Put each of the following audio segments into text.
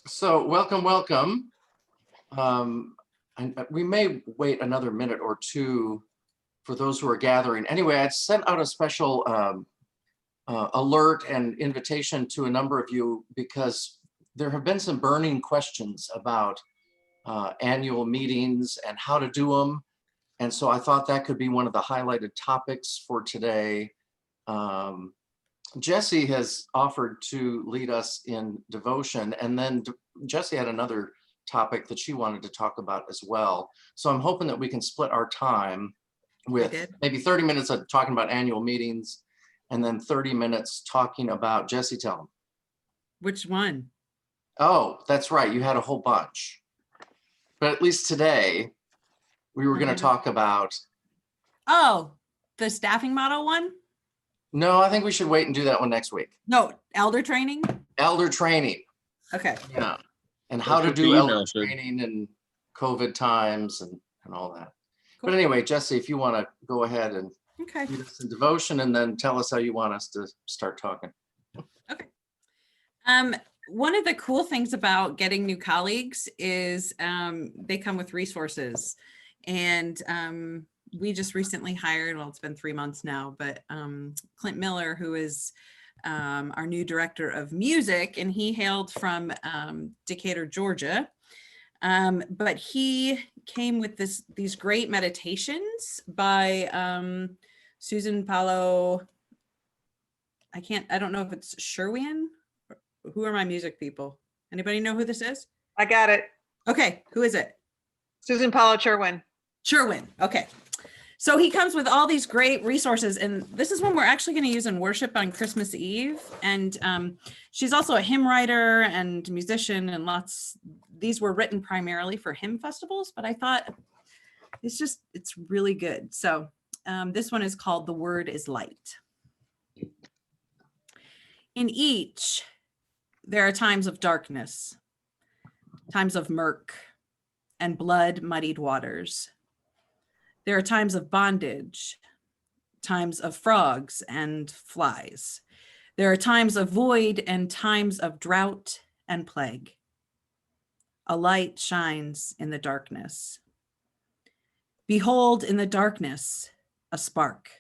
So welcome, welcome. And we may wait another minute or two for those who are gathering. Anyway, I sent out a special alert and invitation to a number of you because there have been some burning questions about annual meetings and how to do them. And so I thought that could be one of the highlighted topics for today. Jesse has offered to lead us in devotion, and then Jesse had another topic that she wanted to talk about as well. So I'm hoping that we can split our time with maybe 30 minutes of talking about annual meetings and then 30 minutes talking about, Jesse, tell them. Which one? Oh, that's right. You had a whole bunch. But at least today, we were going to talk about. Oh, the staffing model one? No, I think we should wait and do that one next week. No, elder training? Elder training. Okay. Yeah. And how to do elder training in COVID times and all that. Cool. But anyway, Jesse, if you want to go ahead and lead us in devotion and then tell us how you want us to start talking. Okay. One of the cool things about getting new colleagues is they come with resources. And we just recently hired, well, it's been 3 months now, but Clint Miller, who is our new director of music, and he hailed from Decatur, Georgia. But he came with these great meditations by Susan Paulo. I don't know if it's Sherwin. Who are my music people? Anybody know who this is? I got it. Okay, who is it? Susan Paulo Sherwin. Sherwin, okay. So he comes with all these great resources, and this is one we're actually going to use in worship on Christmas Eve. And she's also a hymn writer and musician, and these were written primarily for hymn festivals, but I thought it's really good. So this one is called The Word is Light. In each, there are times of darkness, times of murk and blood-muddied waters. There are times of bondage, times of frogs and flies. There are times of void and times of drought and plague. A light shines in the darkness. Behold in the darkness a spark.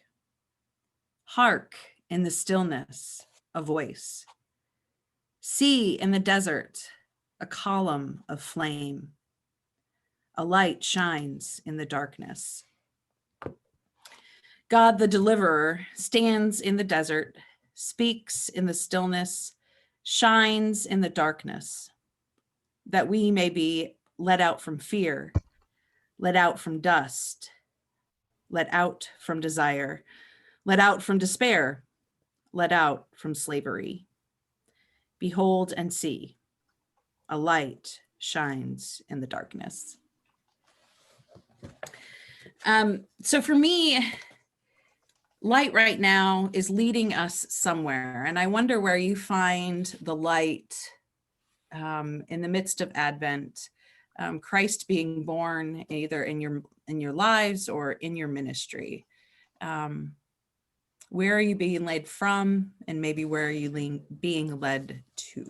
Hark in the stillness a voice. See in the desert a column of flame. A light shines in the darkness. God, the deliverer, stands in the desert, speaks in the stillness, shines in the darkness, that we may be let out from fear, let out from dust, let out from desire, let out from despair, let out from slavery. Behold and see, a light shines in the darkness. So for me, light right now is leading us somewhere. And I wonder where you find the light in the midst of Advent, Christ being born either in your lives or in your ministry. Where are you being led from, and maybe where are you being led to?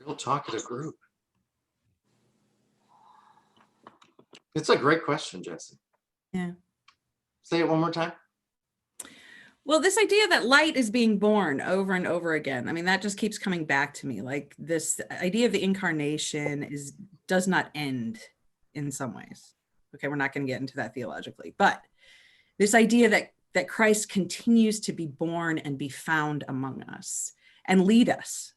Real talkative group. It's a great question, Jesse. Yeah. Say it one more time. Well, this idea that light is being born over and over again, I mean, that just keeps coming back to me. Like this idea of the incarnation does not end in some ways. Okay, we're not going to get into that theologically, but this idea that Christ continues to be born and be found among us and lead us.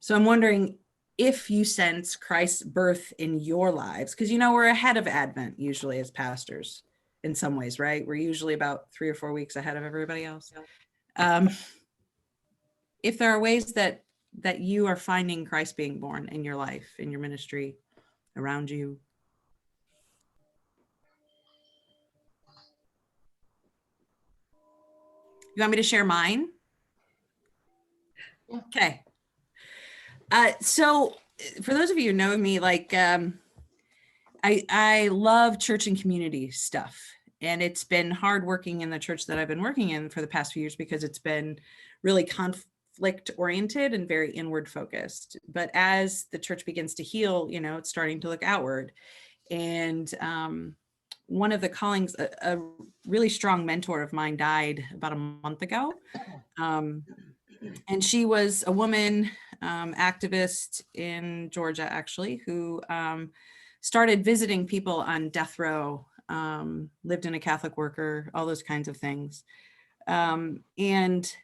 So I'm wondering if you sense Christ's birth in your lives, because we're ahead of Advent usually as pastors in some ways, right? We're usually about 3 or 4 weeks ahead of everybody else. If there are ways that you are finding Christ being born in your life, in your ministry, around you. You want me to share mine? Yeah. Okay. So for those of you who know me, like I love church and community stuff. And it's been hard working in the church that I've been working in for the past few years because it's been really conflict oriented and very inward focused. But as the church begins to heal, it's starting to look outward. And one of the callings, a really strong mentor of mine died about a month ago. And she was a woman activist in Georgia, actually, who started visiting people on death row, lived in a Catholic worker, all those kinds of things. And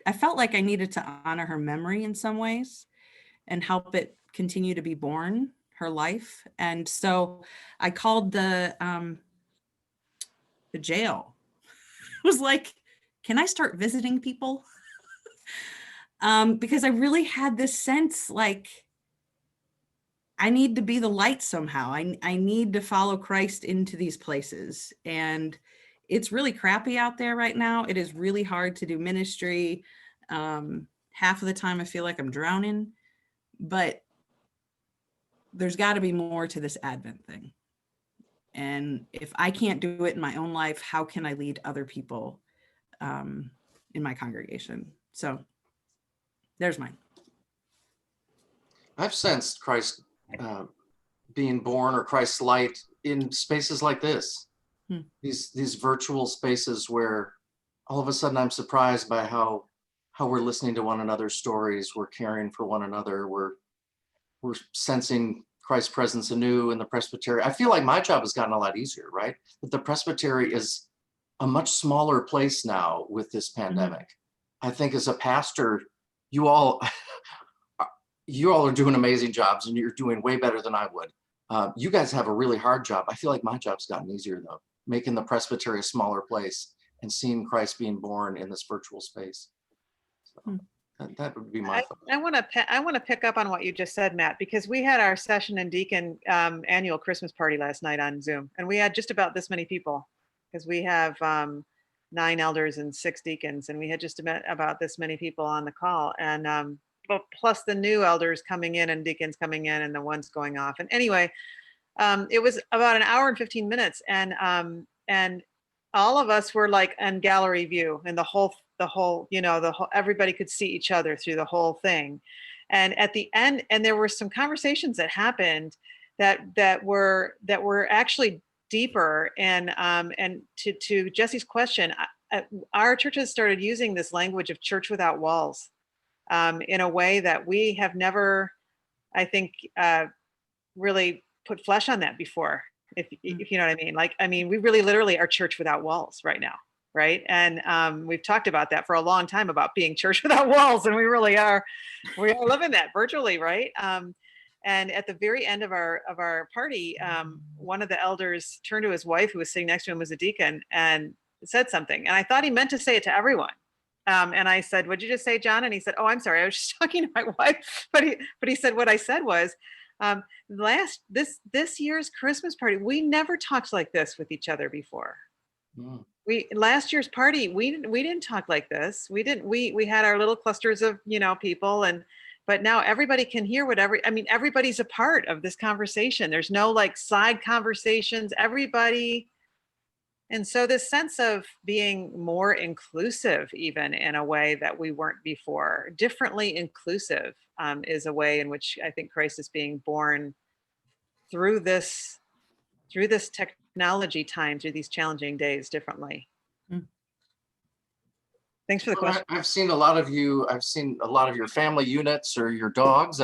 I felt like I needed to honor her memory in some ways and help it continue to be born, her life. And so I called the jail. I was like, can I start visiting people? Because I really had this sense like I need to be the light somehow. I need to follow Christ into these places. And it's really crappy out there right now. It is really hard to do ministry. Half of the time I feel like I'm drowning, but there's got to be more to this Advent thing. And if I can't do it in my own life, how can I lead other people in my congregation? So there's mine. I've sensed Christ being born, or Christ's light, in spaces like this. These virtual spaces where all of a sudden I'm surprised by how we're listening to one another's stories, we're caring for one another, we're sensing Christ's presence anew in the presbytery. I feel like my job has gotten a lot easier, right? But the presbytery is a much smaller place now with this pandemic. I think as a pastor, you all are doing amazing jobs, and you're doing way better than I would. You guys have a really hard job. I feel like my job's gotten easier though, making the presbytery a smaller place and seeing Christ being born in this virtual space. So that would be my thought. I want to pick up on what you just said, Matt, because we had our session and deacon annual Christmas party last night on Zoom, and we had just about this many people because we have 9 elders and 6 deacons, and we had just about this many people on the call, and but plus the new elders coming in and deacons coming in and the ones going off. And anyway, it was about an hour and 15 minutes, and all of us were like in gallery view, and the whole everybody could see each other through the whole thing. And at the end, and there were some conversations that happened that were actually deeper. And to Jesse's question, our church has started using this language of church without walls in a way that we have never, I think, really put flesh on that before, if you know what I mean. Like, I mean, we really literally are church without walls right now, right? And we've talked about that for a long time, about being church without walls, and we really are. We are living that virtually, right? And at the very end of our party, one of the elders turned to his wife, who was sitting next to him as a deacon, and said something. And I thought he meant to say it to everyone. And I said, "What'd you just say, John?" And he said, "Oh, I'm sorry, I was just talking to my wife." But he said, what I said was, this year's Christmas party, we never talked like this with each other before. Last year's party, we didn't talk like this. We had our little clusters of people, but now everybody can hear everybody's a part of this conversation. There's no like side conversations, everybody. And so this sense of being more inclusive, even in a way that we weren't before, differently inclusive, is a way in which I think Christ is being born through this technology time, through these challenging days, differently. Thanks for the question. I've seen a lot of you. I've seen a lot of your family units or your dogs.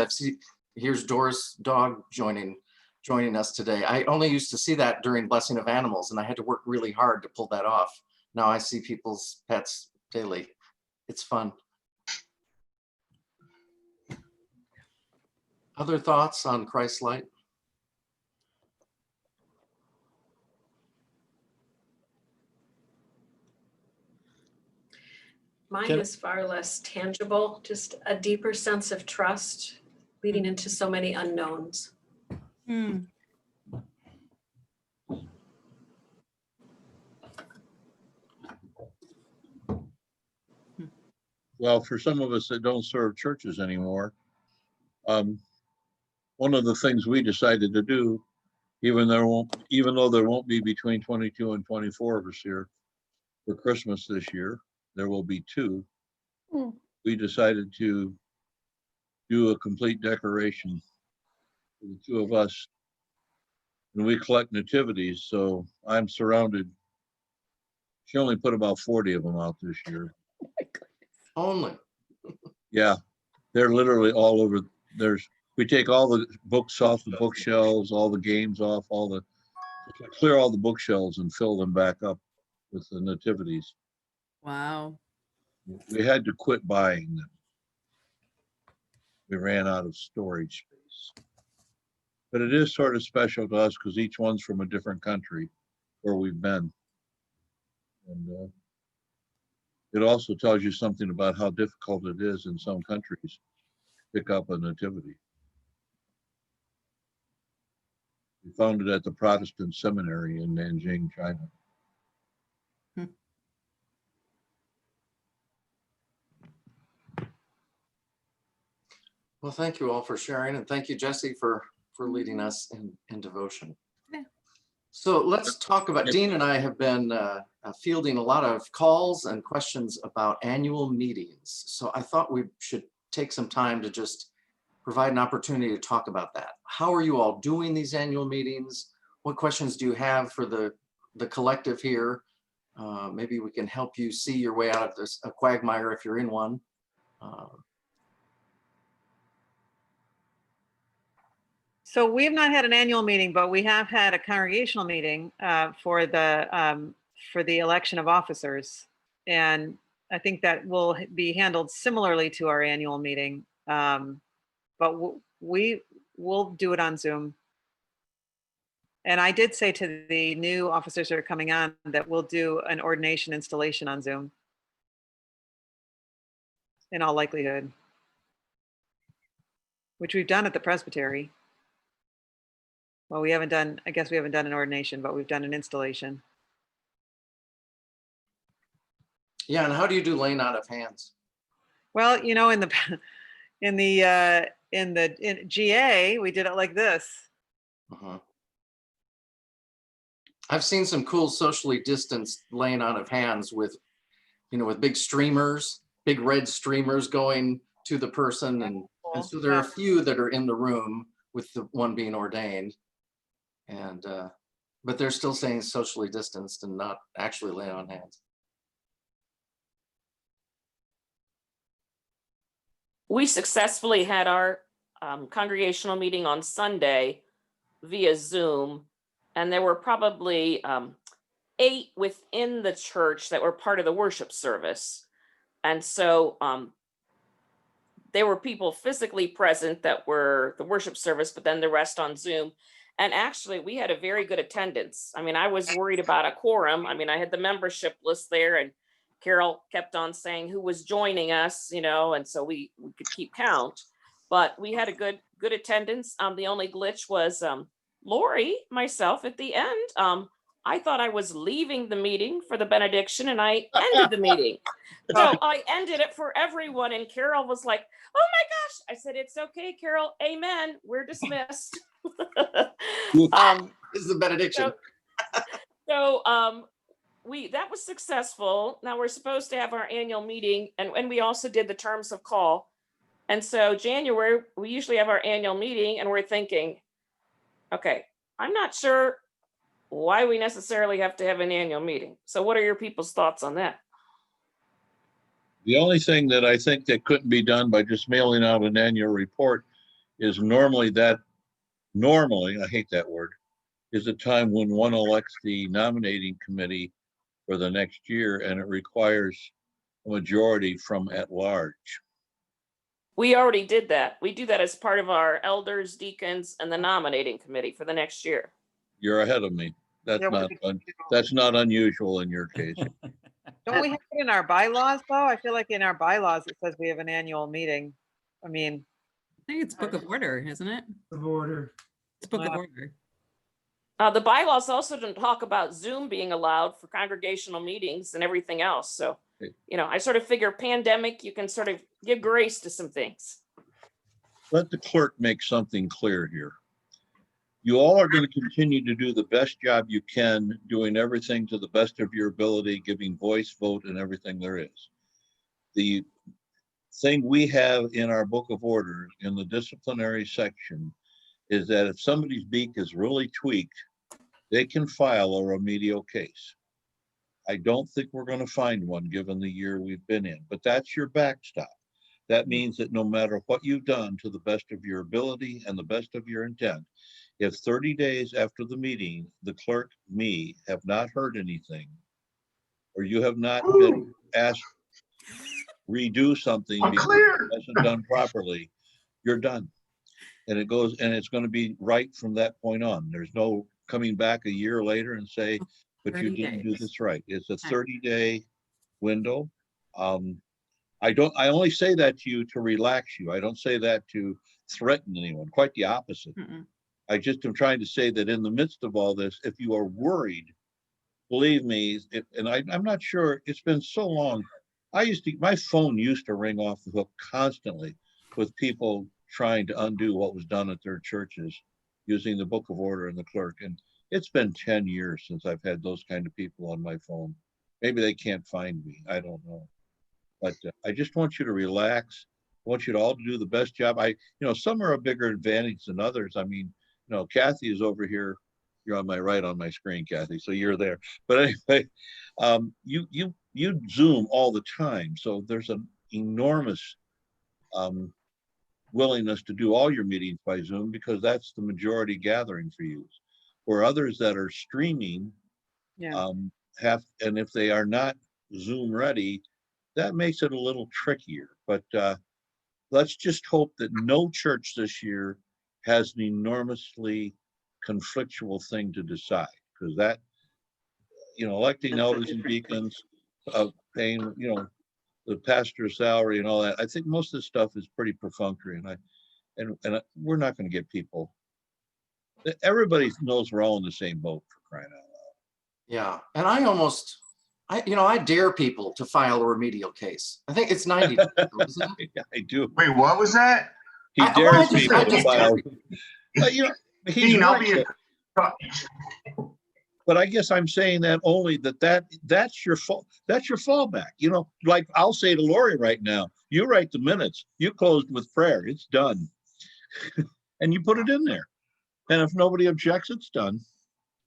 Here's Doris' dog joining us today. I only used to see that during Blessing of Animals, and I had to work really hard to pull that off. Now I see people's pets daily. It's fun. Other thoughts on Christ's light? Mine is far less tangible, just a deeper sense of trust leading into so many unknowns. well, for some of us that don't serve churches anymore, one of the things we decided to do, even though there won't be between 22 and 24 of us here for Christmas this year, there will be 2. We decided to do a complete decoration for the 2 of us. And we collect nativities, so I'm surrounded. She only put about 40 of them out this year. Only. Yeah, they're literally all over. We take all the books off the bookshelves, all the games off, clear all the bookshelves and fill them back up with the nativities. Wow. We had to quit buying them. We ran out of storage space. But it is sort of special to us because each one's from a different country where we've been. And it also tells you something about how difficult it is in some countries to pick up a nativity. We found it at the Protestant seminary in Nanjing, China. Well, thank you all for sharing, and thank you, Jesse, for leading us in devotion. Yeah. So let's talk about, Dean and I have been fielding a lot of calls and questions about annual meetings. So I thought we should take some time to just provide an opportunity to talk about that. How are you all doing these annual meetings? What questions do you have for the collective here? Maybe we can help you see your way out of this a quagmire if you're in one. So we've not had an annual meeting, but we have had a congregational meeting for the election of officers. And I think that will be handled similarly to our annual meeting. But we will do it on Zoom. And I did say to the new officers that are coming on that we'll do an ordination installation on Zoom in all likelihood, which we've done at the presbytery. Well, we haven't done, I guess we haven't done an ordination, but we've done an installation. Yeah, and how do you do laying out of hands? Well, you know, in GA, we did it like this. I've seen some cool socially distanced laying on of hands with, with big streamers, big red streamers going to the person. And so there are a few that are in the room with the one being ordained. And, but they're still saying socially distanced and not actually laying on hands. We successfully had our congregational meeting on Sunday via Zoom, and there were probably 8 within the church that were part of the worship service. And so there were people physically present that were the worship service, but then the rest on Zoom. And actually, we had a very good attendance. I mean, I was worried about a quorum. I mean, I had the membership list there, and Carol kept on saying who was joining us, and so we could keep count. But we had a good attendance. The only glitch was Lori, myself at the end. I thought I was leaving the meeting for the benediction, and I ended the meeting. So I ended it for everyone, and Carol was like, "Oh my gosh!" I said, "It's okay, Carol. Amen. We're dismissed." This is the benediction. So that was successful. Now we're supposed to have our annual meeting, and we also did the terms of call. And so January, we usually have our annual meeting, and we're thinking, okay, I'm not sure why we necessarily have to have an annual meeting. So what are your people's thoughts on that? The only thing that I think that couldn't be done by just mailing out an annual report is normally, I hate that word, is a time when one elects the nominating committee for the next year, and it requires a majority from at large. We already did that. We do that as part of our elders, deacons, and the nominating committee for the next year. You're ahead of me. That's Yeah, that's not unusual in your case. Don't we have it in our bylaws though? I feel like in our bylaws, it says we have an annual meeting. I mean, I think it's book of order, isn't it? Of order. It's book of order. The bylaws also don't talk about Zoom being allowed for congregational meetings and everything else. So you know, I sort of figure pandemic, you can sort of give grace to some things. Let the clerk make something clear here. You all are going to continue to do the best job you can, doing everything to the best of your ability, giving voice, vote, and everything there is. The thing we have in our book of orders in the disciplinary section is that if somebody's beak is really tweaked, they can file a remedial case. I don't think we're going to find one given the year we've been in, but that's your backstop. That means that no matter what you've done to the best of your ability and the best of your intent, if 30 days after the meeting, the clerk, me, have not heard anything, or you have not been asked redo something because it wasn't done properly, you're done. And it goes, and it's going to be right from that point on. There's no coming back a year later and say, but you 30 didn't do days. this right. It's a Okay. 30-day window. I only say that to you to relax you. I don't say that to threaten anyone, quite the opposite. Mm-mm. I just am trying to say that in the midst of all this, if you are worried, believe me, I'm not sure, it's been so long. My phone used to ring off the hook constantly with people trying to undo what was done at their churches using the book of order and the clerk. And it's been 10 years since I've had those kind of people on my phone. Maybe they can't find me. I don't know. But I just want you to relax. I want you to all do the best job. Some are a bigger advantage than others. I mean, Kathy is over here. You're on my right on my screen, Kathy. So you're there. But anyway, you Zoom all the time. So there's an enormous willingness to do all your meetings by Zoom because that's the majority gathering for you. For others that are streaming, Yeah. and if they are not Zoom ready, that makes it a little trickier. But let's just hope that no church this year has an enormously conflictual thing to decide, because that, electing elders and deacons, paying, the pastor's salary and all that. I think most of this stuff is pretty perfunctory, and we're not going to get people. Everybody knows we're all in the same boat, for crying out loud. Yeah, and I dare people to file a remedial case. I think it's 90 days, isn't it? Yeah, I do. Wait, what was that? He dares people to file. He's Dean, I'll right. be in. But I guess I'm saying that only that's your fault. That's your fallback. Like I'll say to Lori right now, you write the minutes, you closed with prayer, it's done. And you put it in there. And if nobody objects, it's done.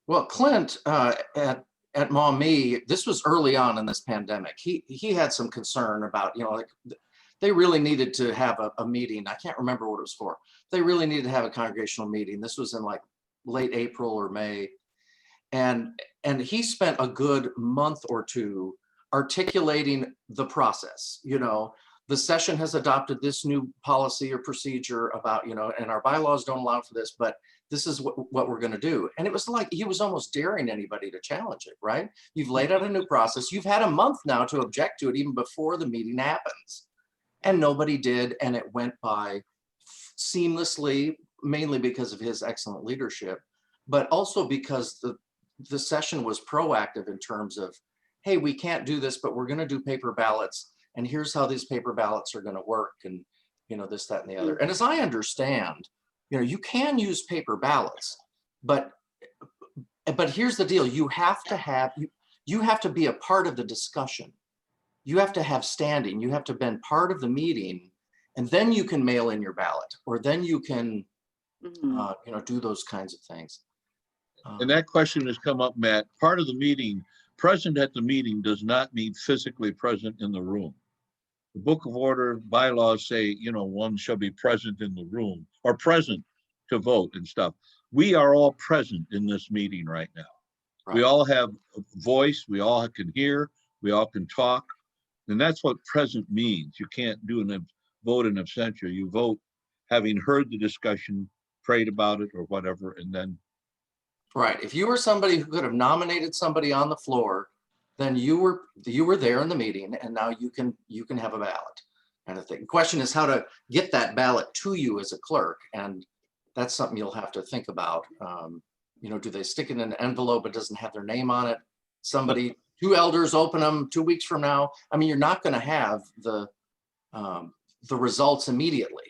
Well, Clint at Maumee, this was early on in this pandemic. He had some concern about, they really needed to have a meeting. I can't remember what it was for. They really needed to have a congregational meeting. This was in like late April or May. And he spent a good month or two articulating the process. The session has adopted this new policy or procedure about, and our bylaws don't allow for this, but this is what we're going to do. And it was like he was almost daring anybody to challenge it, right? You've laid out a new process. You've had a month now to object to it even before the meeting happens. And nobody did. And it went by seamlessly, mainly because of his excellent leadership, but also because the session was proactive in terms of, hey, we can't do this, but we're going to do paper ballots. And here's how these paper ballots are going to work. And, this, that, and the other. And as I understand, you can use paper ballots, but here's the deal. You have to be a part of the discussion. You have to have standing. You have to have been part of the meeting, and then you can mail in your ballot, or then you can, do those kinds of things. And that question has come up, Matt. Part of the meeting, present at the meeting does not mean physically present in the room. The book of order bylaws say, one shall be present in the room or present to vote and stuff. We are all present in this meeting right now. Right. We all have a voice. We all can hear. We all can talk. And that's what present means. You can't do vote in absentia. You vote having heard the discussion, prayed about it or whatever, and then. Right. If you were somebody who could have nominated somebody on the floor, then you were there in the meeting, and now you can have a ballot kind of thing. The question is how to get that ballot to you as a clerk, and that's something you'll have to think about. Do they stick it in an envelope? It doesn't have their name on it. Somebody 2 elders open them 2 weeks from now. I mean, you're not going to have the results immediately.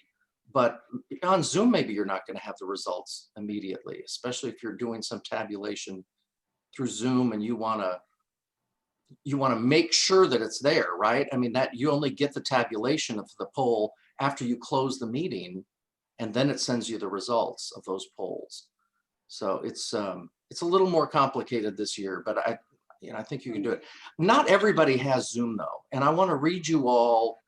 But on Zoom, maybe you're not going to have the results immediately, especially if you're doing some tabulation through Zoom and you want to make sure that it's there, right? I mean, that you only get the tabulation of the poll after you close the meeting, and then it sends you the results of those polls. So it's a little more complicated this year, but I think you can do it. Not everybody has Zoom though, and I want to read you all.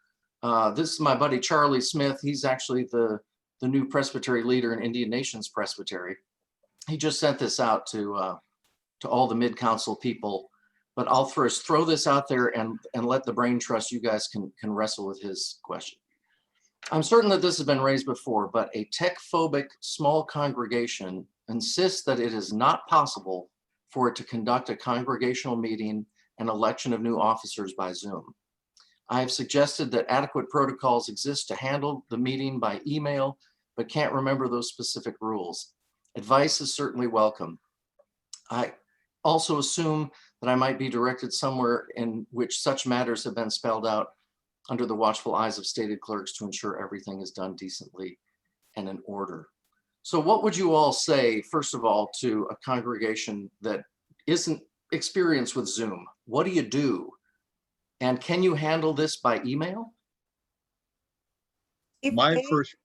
This is my buddy Charlie Smith. He's actually the new Presbytery leader in Indian Nations Presbytery. He just sent this out to all the mid-council people. But I'll first throw this out there and let the brain trust you guys can wrestle with his question. I'm certain that this has been raised before, but a tech-phobic small congregation insists that it is not possible for it to conduct a congregational meeting and election of new officers by Zoom. I have suggested that adequate protocols exist to handle the meeting by email, but can't remember those specific rules. Advice is certainly welcome. I also assume that I might be directed somewhere in which such matters have been spelled out under the watchful eyes of stated clerks to ensure everything is done decently and in order. So what would you all say, first of all, to a congregation that isn't experienced with Zoom? What do you do? And can you handle this by email? My first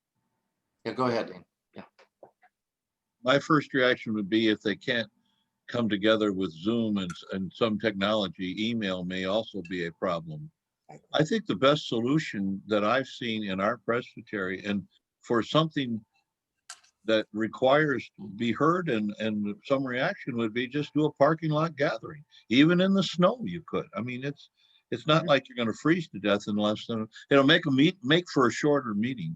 Yeah, go ahead, Dean. Yeah. My first reaction would be if they can't come together with Zoom and some technology, email may also be a problem. I think the best solution that I've seen in our presbytery, and for something that requires to be heard and some reaction, would be just do a parking lot gathering. Even in the snow, you could. I mean, it's not like you're going to freeze to death in less than, it'll make for a shorter meeting.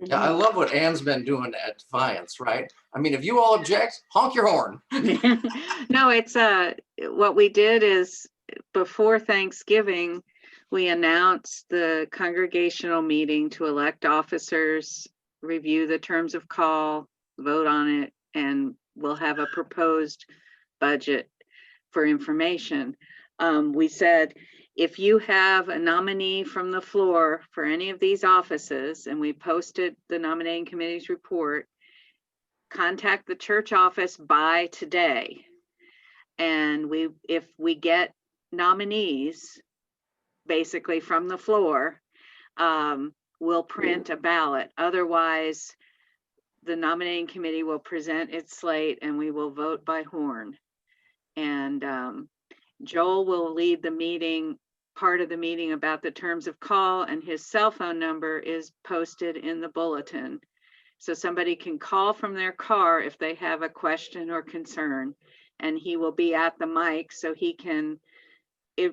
Yeah, I love what Ann's been doing at Defiance, right? I mean, if you all object, honk your horn. No, it's what we did is before Thanksgiving, we announced the congregational meeting to elect officers, review the terms of call, vote on it, and we'll have a proposed budget for information. We said, if you have a nominee from the floor for any of these offices, and we posted the nominating committee's report, contact the church office by today. And if we get nominees basically from the floor, we'll print a ballot. Otherwise, the nominating committee will present its slate and we will vote by horn. And Joel will lead the meeting, part of the meeting about the terms of call, and his cell phone number is posted in the bulletin. So somebody can call from their car if they have a question or concern, and he will be at the mic so he can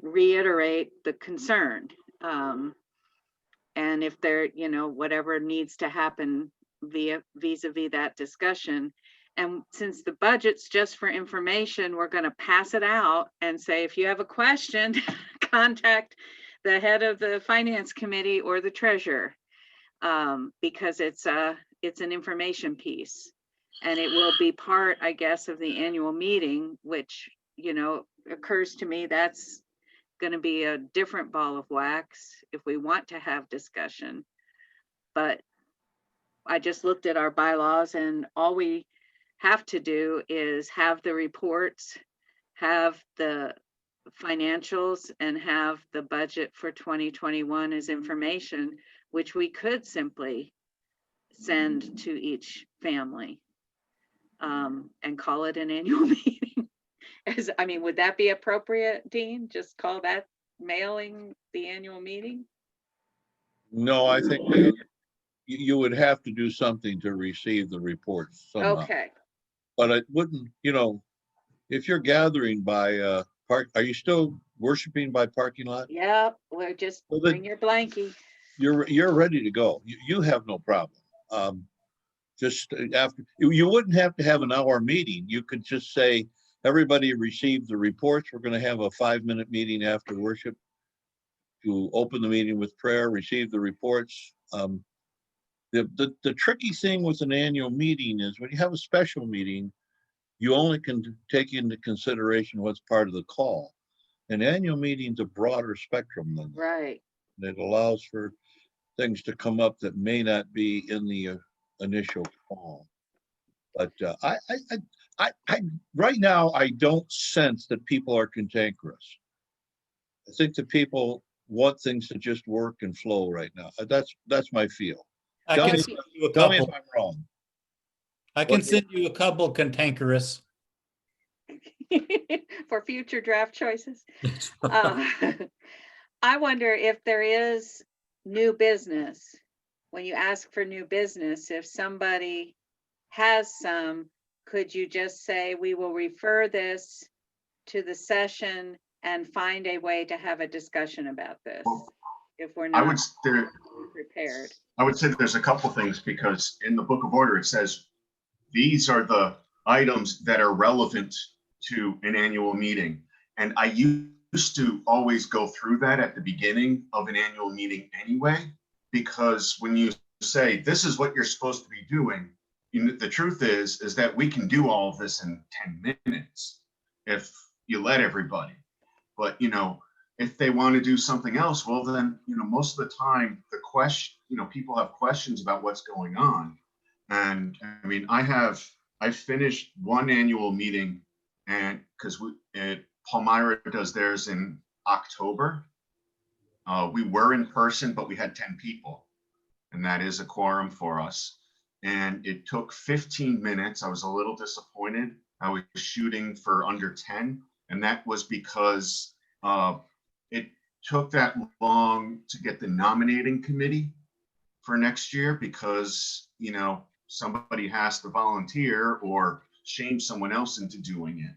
reiterate the concern. And if there, whatever needs to happen vis-a-vis that discussion. And since the budget's just for information, we're going to pass it out and say, if you have a question, contact the head of the finance committee or the treasurer, because it's an information piece. And it will be part, I guess, of the annual meeting, which, occurs to me that's going to be a different ball of wax if we want to have discussion. But I just looked at our bylaws, and all we have to do is have the reports, have the financials, and have the budget for 2021 as information, which we could simply send to each family and call it an annual meeting. Would that be appropriate, Dean? Just call that mailing the annual meeting? No, I think you would have to do something to receive the reports somehow. Okay. But it wouldn't, if you're gathering by are you still worshiping by parking lot? Yep, we're just bring your blankie. You're ready to go. You have no problem. Just after, you wouldn't have to have an hour meeting. You could just say, everybody received the reports. We're going to have a 5-minute meeting after worship to open the meeting with prayer, receive the reports. The tricky thing with an annual meeting is when you have a special meeting, you only can take into consideration what's part of the call. An annual meeting's a broader spectrum than that. Right. It allows for things to come up that may not be in the initial call. But right now, I don't sense that people are cantankerous. I think that people want things to just work and flow right now. That's my feel. I Tell can me, send you a tell me if couple. I'm wrong. I can send you a couple cantankerous. For future draft choices. I wonder if there is new business. When you ask for new business, if somebody has some, could you just say, we will refer this to the session and find a way to have a discussion about this? If we're I not would, prepared. I would say there's a couple things, because in the book of order, it says, these are the items that are relevant to an annual meeting. And I used to always go through that at the beginning of an annual meeting anyway, because when you say, this is what you're supposed to be doing, the truth is that we can do all of this in 10 minutes if you let everybody. But, if they want to do something else, well, then, most of the time, people have questions about what's going on. And I mean, I finished one annual meeting, and because Palmyra does theirs in October. We were in person, but we had 10 people, and that is a quorum for us. And it took 15 minutes. I was a little disappointed. I was shooting for under 10, and that was because it took that long to get the nominating committee for next year, because somebody has to volunteer or shame someone else into doing it.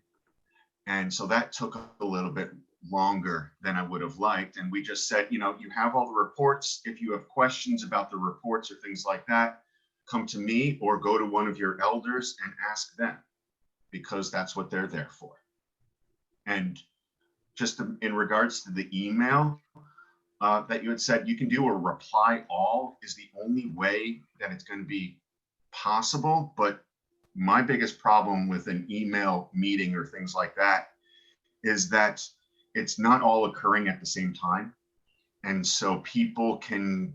And so that took a little bit longer than I would have liked. And we just said, you have all the reports. If you have questions about the reports or things like that, come to me or go to one of your elders and ask them, because that's what they're there for. And just in regards to the email that you had said, you can do a reply all is the only way that it's going to be possible. But my biggest problem with an email meeting or things like that is that it's not all occurring at the same time. And so people can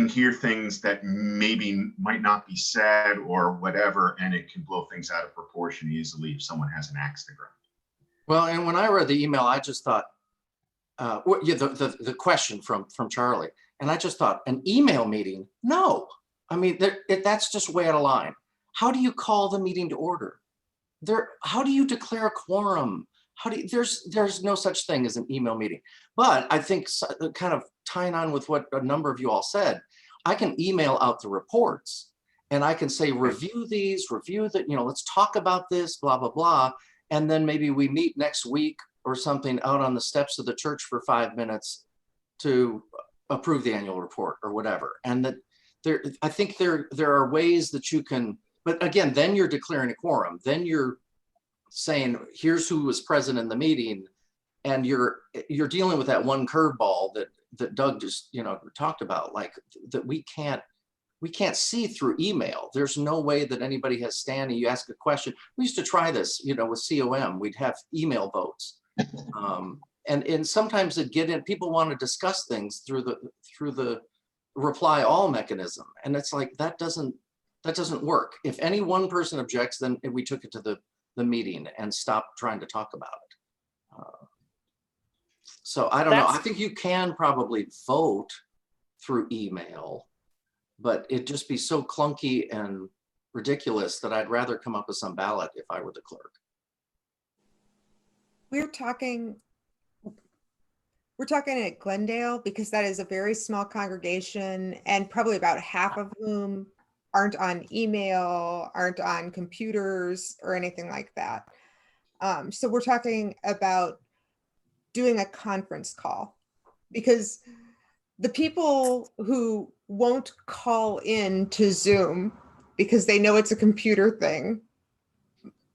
hear things that maybe might not be said or whatever, and it can blow things out of proportion easily if someone has an axe to grind. Well, and when I read the email, I just thought, the question from Charlie, and I just thought, an email meeting? No. I mean, that's just way out of line. How do you call the meeting to order? How do you declare a quorum? There's no such thing as an email meeting. But I think kind of tying on with what a number of you all said, I can email out the reports and I can say, review that, let's talk about this, blah, blah, blah. And then maybe we meet next week or something out on the steps of the church for 5 minutes to approve the annual report or whatever. And I think there are ways that you can, but again, then you're declaring a quorum. Then you're saying, here's who was present in the meeting. And you're dealing with that one curveball that Doug just, talked about, like that we can't see through email. There's no way that anybody has standing. You ask a question. We used to try this, with COM, we'd have email votes. And sometimes people want to discuss things through the reply all mechanism. And it's like, that doesn't work. If any one person objects, then we took it to the meeting and stopped trying to talk about it. So I don't know. I think you can probably vote through email, but it'd just be so clunky and ridiculous that I'd rather come up with some ballot if I were the clerk. We're talking at Glendale because that is a very small congregation, and probably about half of whom aren't on email, aren't on computers or anything like that. So we're talking about doing a conference call, because the people who won't call in to Zoom because they know it's a computer thing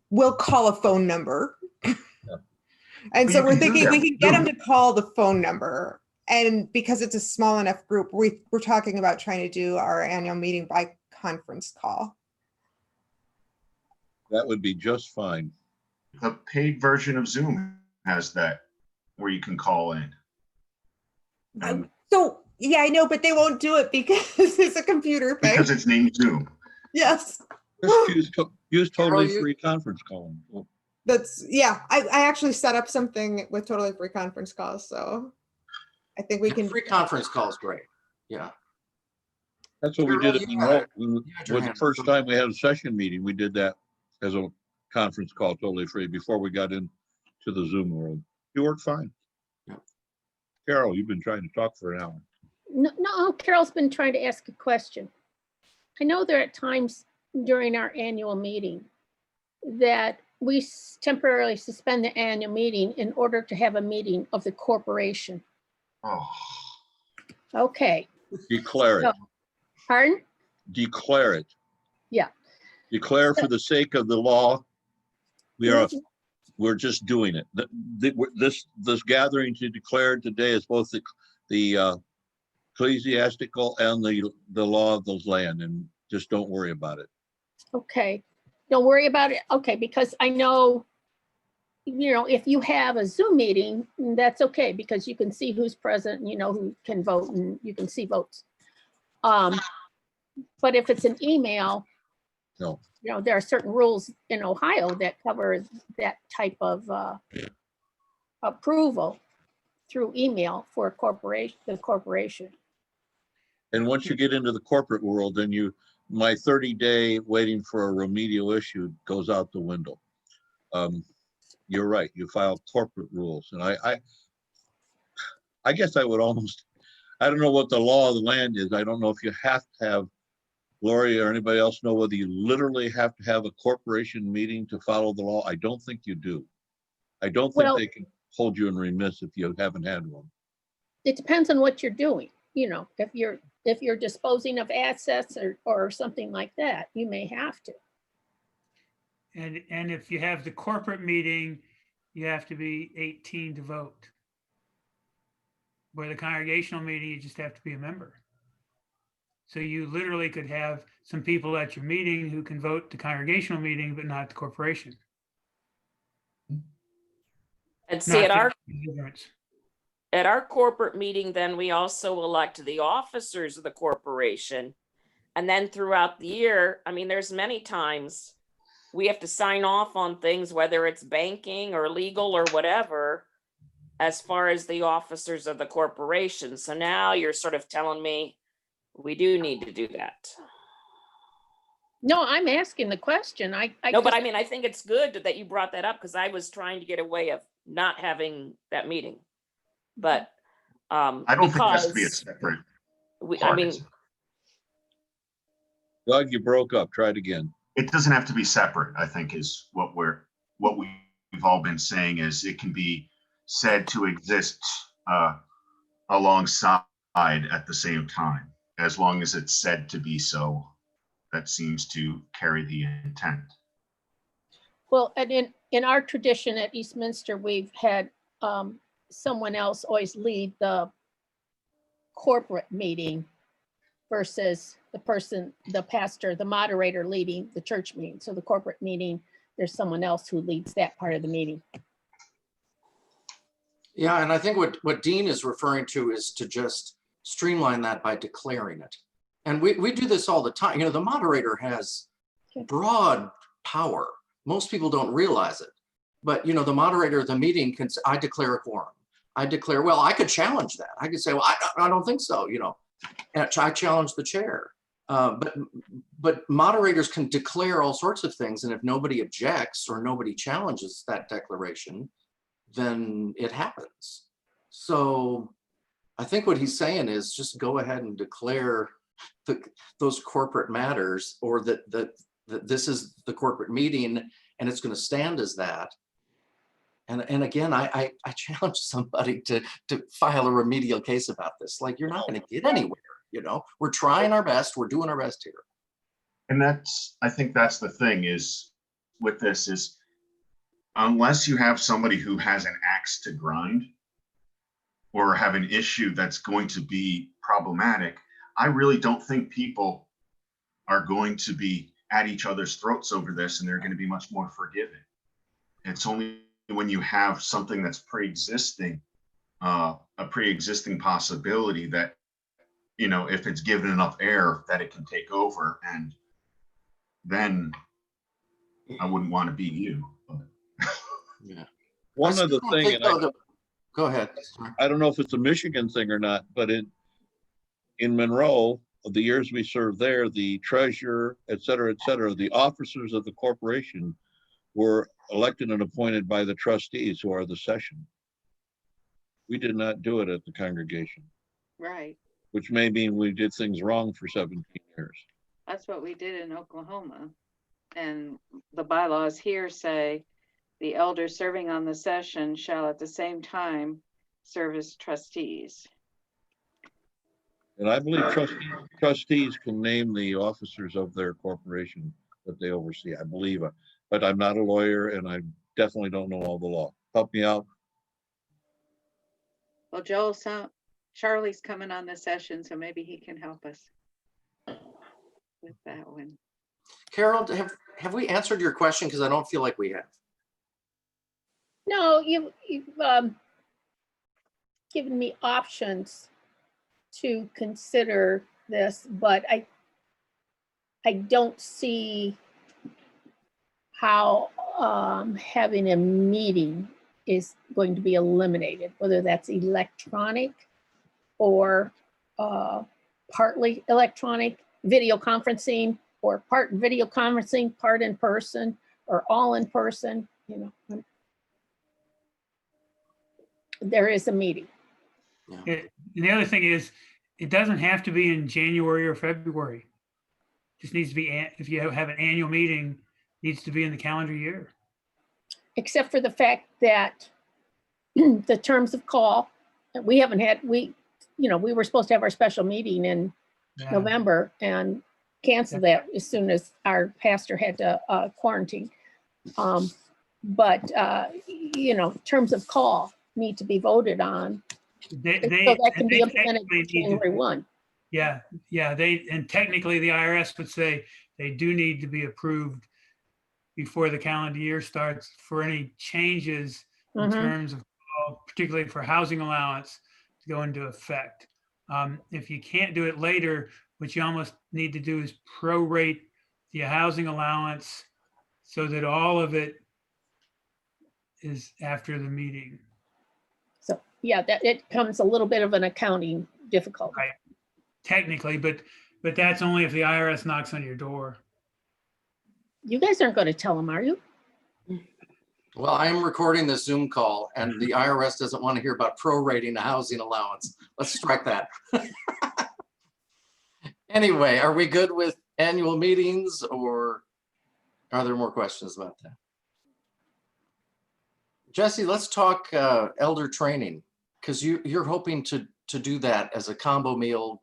will call a phone number. And so we're thinking we can get them to call the phone number. And because it's a small enough group, we're talking about trying to do our annual meeting by conference call. That would be just fine. The paid version of Zoom has that where you can call in. And So, yeah, I know, but they won't do it because it's a computer thing. because it's named Zoom. Yes. Just use totally Carol, free conference calling. That's, yeah, I actually set up something with totally free conference calls, so I think we can. Free conference call is great. Yeah. That's what we Carol, did at you Monroe. had your Was the hand up. first time we had a session meeting, we did that as a conference call, totally free, before we got into the Zoom world. It worked fine. Yeah. Carol, you've been trying to talk for an hour. No, Carol's been trying to ask a question. I know there are times during our annual meeting that we temporarily suspend the annual meeting in order to have a meeting of the corporation. Oh, Okay, Declare it. So- pardon? Declare it. Yeah. Declare for the sake of the law. We're just doing it. This gathering to declare today is both the ecclesiastical and the law of the land, and just don't worry about it. Okay, don't worry about it. Okay, because I know, if you have a Zoom meeting, that's okay, because you can see who's present, and you know who can vote, and you can see votes. But if it's an email, No. There are certain rules in Ohio that cover that type of approval through email for the corporation. And once you get into the corporate world, then my 30-day waiting for a remedial issue goes out the window. You're right. You file corporate rules, and I guess I would almost. I don't know what the law of the land is. I don't know if you have to have, Lori or anybody else know whether you literally have to have a corporation meeting to follow the law. I don't think you do. I don't think they can hold you in remiss if you haven't had one. It depends on what you're doing. If you're disposing of assets or something like that, you may have to. And if you have the corporate meeting, you have to be 18 to vote. Where the congregational meeting, you just have to be a member. So you literally could have some people at your meeting who can vote the congregational meeting, but not the corporation. And see, at Difference. our corporate meeting, then we also elect the officers of the corporation. And then throughout the year, there's many times we have to sign off on things, whether it's banking or legal or whatever, as far as the officers of the corporation. So now you're sort of telling me we do need to do that. No, I'm asking the question. I think it's good that you brought that up, because I was trying to get a way of not having that meeting. But I don't think it has to be a separate part. Doug, you broke up. Try it again. It doesn't have to be separate, I think, is what we've all been saying, is it can be said to exist alongside at the same time, as long as it's said to be so. That seems to carry the intent. Well, and in our tradition at Eastminster, we've had someone else always lead the corporate meeting versus the pastor, the moderator leading the church meeting. So the corporate meeting, there's someone else who leads that part of the meeting. Yeah, and I think what Dean is referring to is to just streamline that by declaring it. And we do this all the time. The moderator has broad power. Most people don't realize it. But, the moderator of the meeting can say, I declare a quorum. I could challenge that. I could say, well, I don't think so, and I challenge the chair. But moderators can declare all sorts of things. And if nobody objects or nobody challenges that declaration, then it happens. So I think what he's saying is just go ahead and declare those corporate matters, or that this is the corporate meeting and it's going to stand as that. And again, I challenge somebody to file a remedial case about this. Like, you're not going to get anywhere. We're trying our best. We're doing our best here. And I think that's the thing is with this is, unless you have somebody who has an axe to grind or have an issue that's going to be problematic, I really don't think people are going to be at each other's throats over this, and they're going to be much more forgiving. It's only when you have something that's pre-existing, a pre-existing possibility that, you know, if it's given enough air, that it can take over. And then I wouldn't want to be you. But Yeah. One I other still don't thing, think, and though, that- Go ahead. Sorry. I don't know if it's a Michigan thing or not, but in Monroe, of the years we served there, the treasurer, et cetera, the officers of the corporation were elected and appointed by the trustees, who are the session. We did not do it at the congregation, Right. which may mean we did things wrong for 17 years. That's what we did in Oklahoma. And the bylaws here say the elders serving on the session shall at the same time serve as trustees. And I believe trustees can name the officers of their corporation that they oversee, I believe. But I'm not a lawyer and I definitely don't know all the law. Help me out. Well, Joel, Charlie's coming on the session, so maybe he can help us with that one. Carol, have we answered your question? Because I don't feel like we have. No, you've given me options to consider this, but I don't see how having a meeting is going to be eliminated, whether that's electronic or partly electronic, video conferencing, or part video conferencing, part in person, or all in person, you know. There is a meeting. And the other thing is, it doesn't have to be in January or February. Just needs to be, if you have an annual meeting, needs to be in the calendar year. Except for the fact that the terms of call, we haven't had, we were supposed to have our special meeting in Yeah. November and canceled that as soon as our pastor had to quarantine. But terms of call need to be voted on. So that can be implemented January 1. Yeah, and technically the IRS would say they do need to be approved before the calendar year starts for any changes in terms of, particularly for housing allowance, to go into effect. If you can't do it later, what you almost need to do is prorate the housing allowance so that all of it is after the meeting. So yeah, that it becomes a little bit of an accounting difficulty. Right. Technically, but that's only if the IRS knocks on your door. You guys aren't going to tell them, are you? Well, I am recording this Zoom call and the IRS doesn't want to hear about prorating the housing allowance. Let's strike that. Anyway, are we good with annual meetings or are there more questions about that? Jesse, let's talk elder training because you're hoping to do that as a combo meal.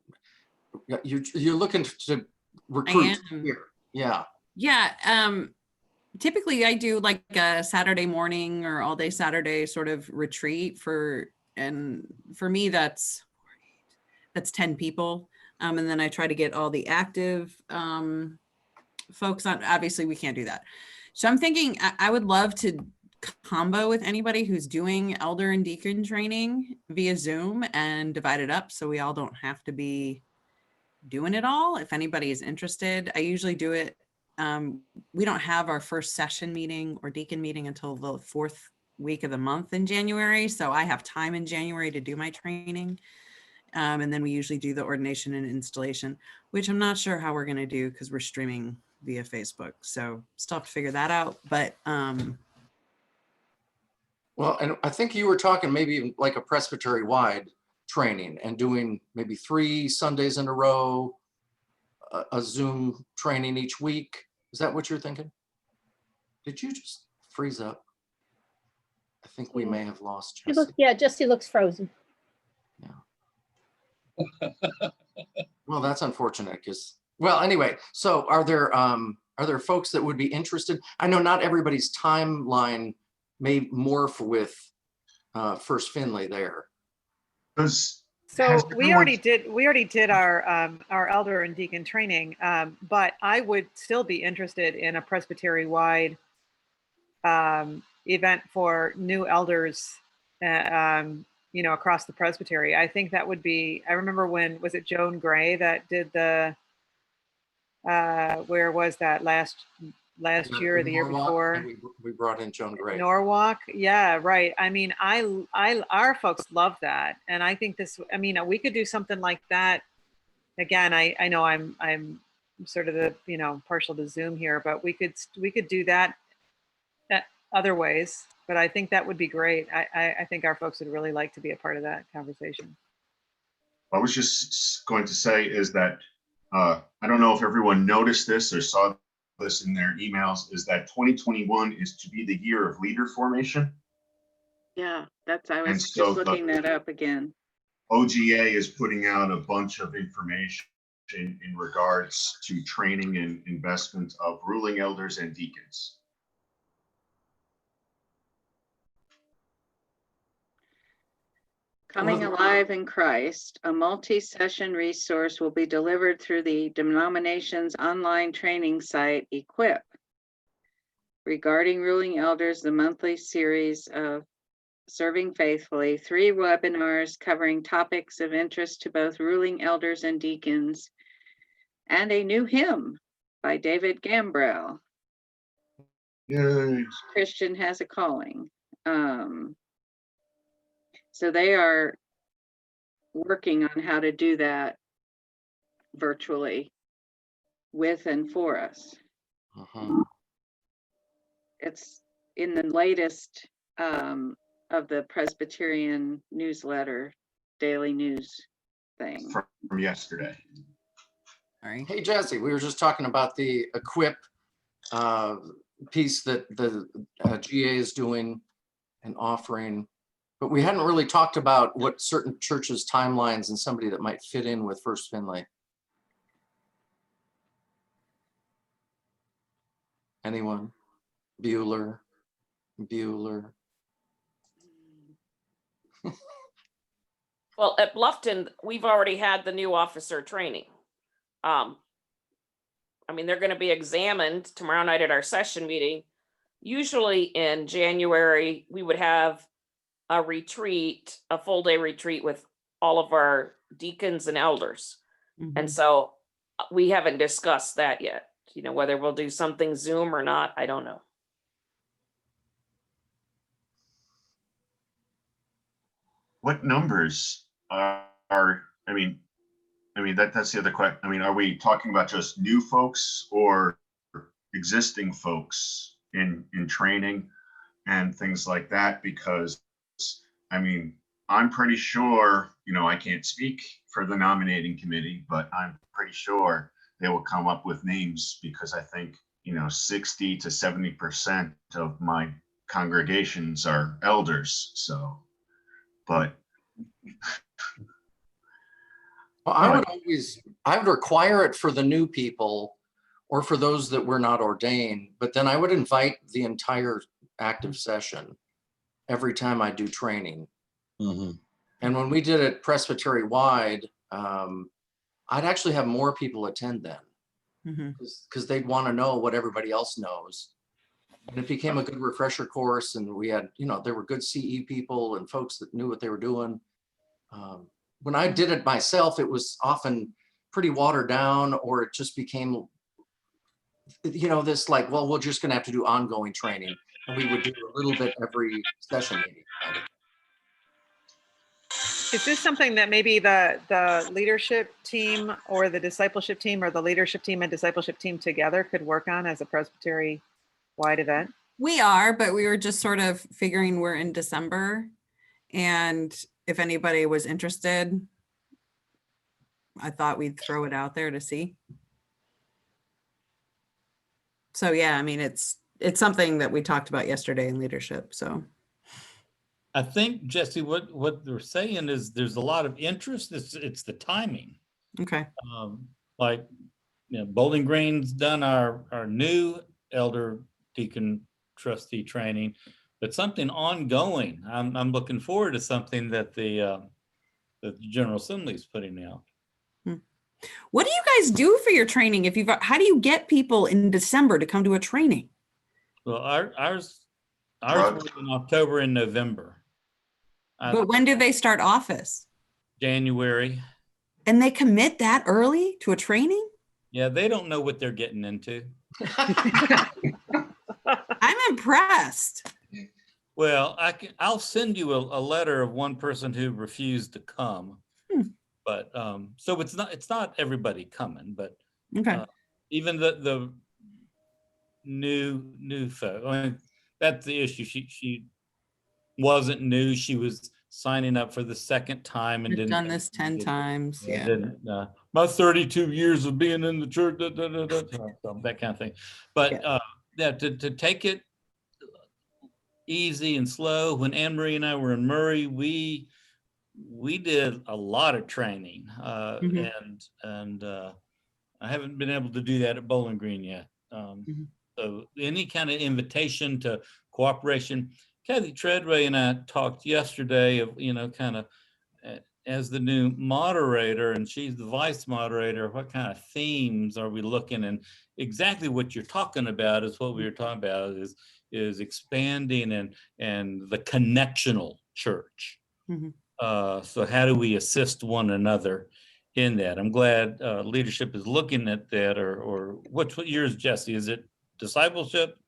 You're looking to recruit here. Yeah. Yeah. Typically I do like a Saturday morning or all day Saturday sort of retreat and for me, that's 10 people. And then I try to get all the active folks on. Obviously we can't do that. So I'm thinking I would love to combo with anybody who's doing elder and deacon training via Zoom and divide it up so we all don't have to be doing it all. If anybody is interested, I usually do it. We don't have our first session meeting or deacon meeting until the 4th week of the month in January. So I have time in January to do my training. And then we usually do the ordination and installation, which I'm not sure how we're going to do because we're streaming via Facebook. So still have to figure that out. But well, and I think you were talking maybe even like a presbytery wide training and doing maybe 3 Sundays in a row, a Zoom training each week. Is that what you're thinking? Did you just freeze up? I think we may have lost Jesse. Jesse looks frozen. Yeah. Well, that's unfortunate because, well, anyway, so are there folks that would be interested? I know not everybody's timeline may morph with First Finley there. So we already did our elder and deacon training, but I would still be interested in a presbytery wide event for new elders, across the presbytery. I think that would be, I remember when, was it Joan Gray that did the, where was that last year or the year Norwalk, before? and we brought in Joan Gray. Norwalk, yeah, right. I mean, our folks love that, and I think we could do something like that. Again, I know I'm sort of the partial to Zoom here, but we could do that other ways. But I think that would be great. I think our folks would really like to be a part of that conversation. I was just going to say is that I don't know if everyone noticed this or saw this in their emails, is that 2021 is to be the year of leader formation. Yeah, I was And just so looking that up again. OGA is putting out a bunch of information in regards to training and investment of ruling elders and deacons. Coming Alive in Christ, a multi-session resource will be delivered through the denomination's online training site, Equip. Regarding ruling elders, the monthly series of Serving Faithfully, 3 webinars covering topics of interest to both ruling elders and deacons, and a new hymn by David Gambrell. Yay. Christian Has a Calling. So they are working on how to do that virtually with and for us. It's in the latest of the Presbyterian newsletter, daily news thing. From yesterday. All right. Hey, Jesse, we were just talking about the Equip piece that the GA is doing and offering, but we hadn't really talked about what certain churches' timelines and somebody that might fit in with First Findlay. Anyone? Bueller. Well, at Bluffton, we've already had the new officer training. They're going to be examined tomorrow night at our session meeting. Usually in January, we would have a retreat, a full day retreat with all of our deacons and elders. And so we haven't discussed that yet. Whether we'll do something Zoom or not, I don't know. What numbers that's the other question. Are we talking about just new folks or existing folks in training and things like that? Because I'm pretty sure, I can't speak for the nominating committee, but I'm pretty sure they will come up with names, because I think 60 to 70% of my congregations are elders. So, but Well, I would require it for the new people or for those that were not ordained, but then I would invite the entire active session every time I do training. And when we did it Presbytery wide, I'd actually have more people attend then, because they'd want to know what everybody else knows. And it became a good refresher course, and we had, there were good CE people and folks that knew what they were doing. When I did it myself, it was often pretty watered down, or it just became, this like, well, we're just going to have to do ongoing training. And we would do a little bit every session meeting. Is this something that maybe the leadership team or the discipleship team, or the leadership team and discipleship team together could work on as a Presbytery wide event? We are, but we were just sort of figuring we're in December, and if anybody was interested, I thought we'd throw it out there to see. So yeah, it's something that we talked about yesterday in leadership. So I think, Jesse, what they're saying is there's a lot of interest. It's the timing. Okay. Bowling Green's done our new elder deacon trustee training, but something ongoing. I'm looking forward to something that the General Assembly is putting out. What do you guys do for your training? How do you get people in December to come to a training? Well, ours Ours Drugs. were in October and November. But when do they start office? January. And they commit that early to a training? Yeah, they don't know what they're getting into. I'm impressed. Well, I'll send you a letter of one person who refused to come. But so it's not everybody coming, but Okay. even the new folk. I mean, that's the issue. She wasn't new. She was signing up for the second time and I've didn't. done this 10 times. Yeah, Yeah. didn't, my 32 years of being in the church, that kind of thing. But yeah, to take it easy and slow. When Anne Marie and I were in Murray, we did a lot of training, and I haven't been able to do that at Bowling Green yet. So any kind of invitation to cooperation. Kathy Treadway and I talked yesterday of, kind of as the new moderator, and she's the vice moderator, what kind of themes are we looking? And exactly what you're talking about is what we were talking about is expanding and the connectional church. So how do we assist one another in that? I'm glad leadership is looking at that, or what yours, Jesse? Is it discipleship?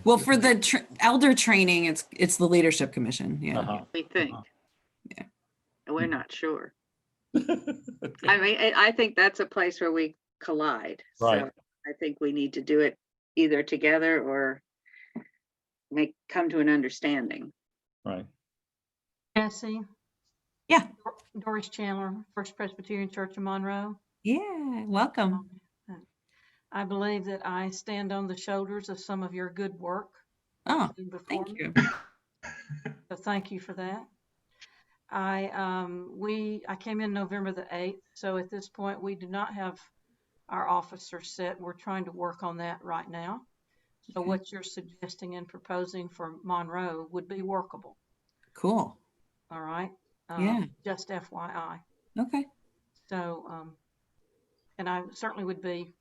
Well, for the elder training, it's the leadership commission. Yeah. We think. Yeah. We're not sure. I mean, I think that's a place where we collide. Right. So I think we need to do it either together or come to an understanding. Right. Jesse? Yeah. Doris Chandler, First Presbyterian Church of Monroe. Yeah. Welcome. I believe that I stand on the shoulders of some of your good work. Oh, before thank me. you. So thank you for that. I came in November the 8th. So at this point, we do not have our officers set. We're trying to work on that right now. So what you're suggesting and proposing for Monroe would be workable. Cool. All right. Yeah. Just FYI. Okay. So, and I certainly would be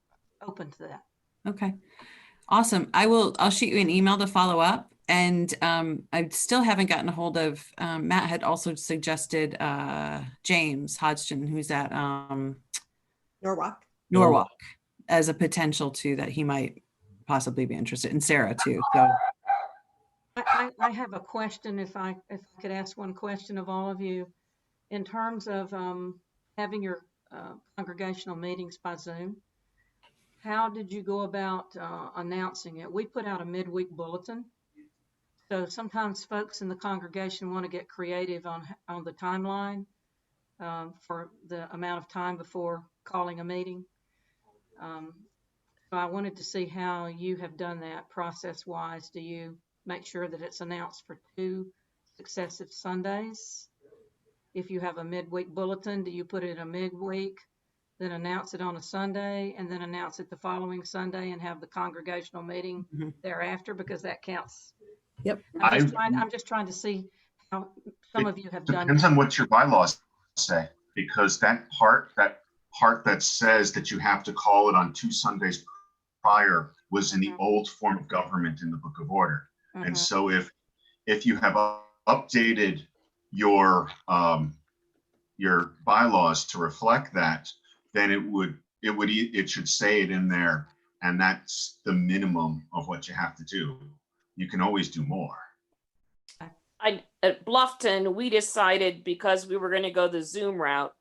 open to that. Okay. Awesome. I'll shoot you an email to follow up. And I still haven't gotten a hold of, Matt had also suggested James Hodgson, who's at Norwalk, as a potential too, that he might possibly be interested, and Sarah too. So I have a question, if I could ask one question of all of you, in terms of having your congregational meetings by Zoom. How did you go about announcing it? We put out a midweek bulletin. So sometimes folks in the congregation want to get creative on the timeline for the amount of time before calling a meeting. So I wanted to see how you have done that process-wise. Do you make sure that it's announced for 2 successive Sundays? If you have a midweek bulletin, do you put it in a midweek, then announce it on a Sunday, and then announce it the following Sunday and have the congregational meeting thereafter, because that counts? Yep. I'm just trying to see how some of you have done. Depends on what your bylaws say, because that part that says that you have to call it on 2 Sundays prior was in the old form of government in the Book of Order. And so if you have updated your bylaws to reflect that, then it should say it in there, and that's the minimum of what you have to do. You can always do more. At Bluffton, we decided, because we were going to go the Zoom route,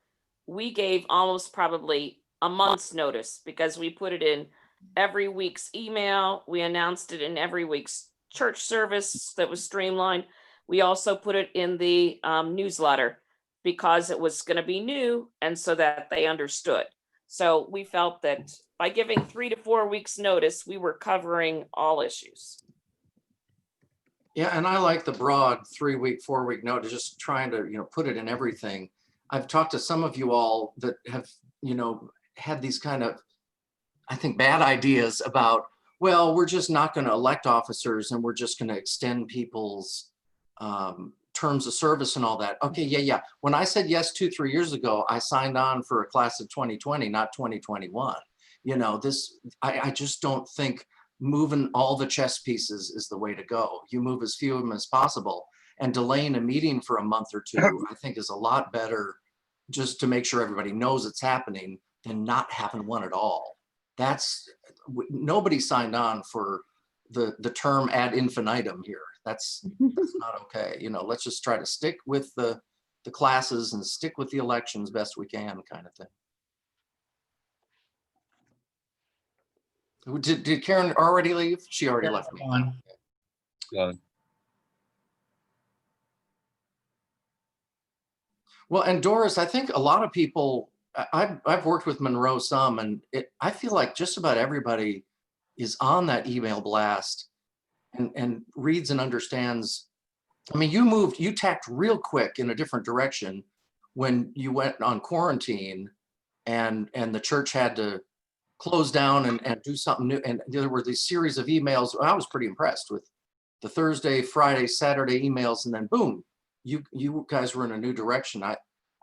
we gave almost probably a month's notice, because we put it in every week's email. We announced it in every week's church service that was streamlined. We also put it in the newsletter, because it was going to be new, and so that they understood. So we felt that by giving 3 to 4 weeks notice, we were covering all issues. Yeah, and I like the broad 3-week, 4-week notice, just trying to, put it in everything. I've talked to some of you all that have, had these kind of, I think, bad ideas about, well, we're just not going to elect officers and we're just going to extend people's terms of service and all that. Okay, yeah. When I said yes 2-3 years ago, I signed on for a class of 2020, not 2021. I just don't think moving all the chess pieces is the way to go. You move as few of them as possible, and delaying a meeting for a month or two, I think is a lot better, just to make sure everybody knows it's happening, than not having one at all. Nobody signed on for the term ad infinitum here. That's not okay. You know, let's just try to stick with the classes and stick with the elections best we can, kind of thing. Did Karen already leave? She already left me. Got it. Well, and Doris, I think a lot of people, I've worked with Monroe some, and I feel like just about everybody is on that email blast and reads and understands. I mean, you tacked real quick in a different direction when you went on quarantine and the church had to close down and do something new. And there were these series of emails. I was pretty impressed with the Thursday, Friday, Saturday emails, and then boom, you guys were in a new direction. I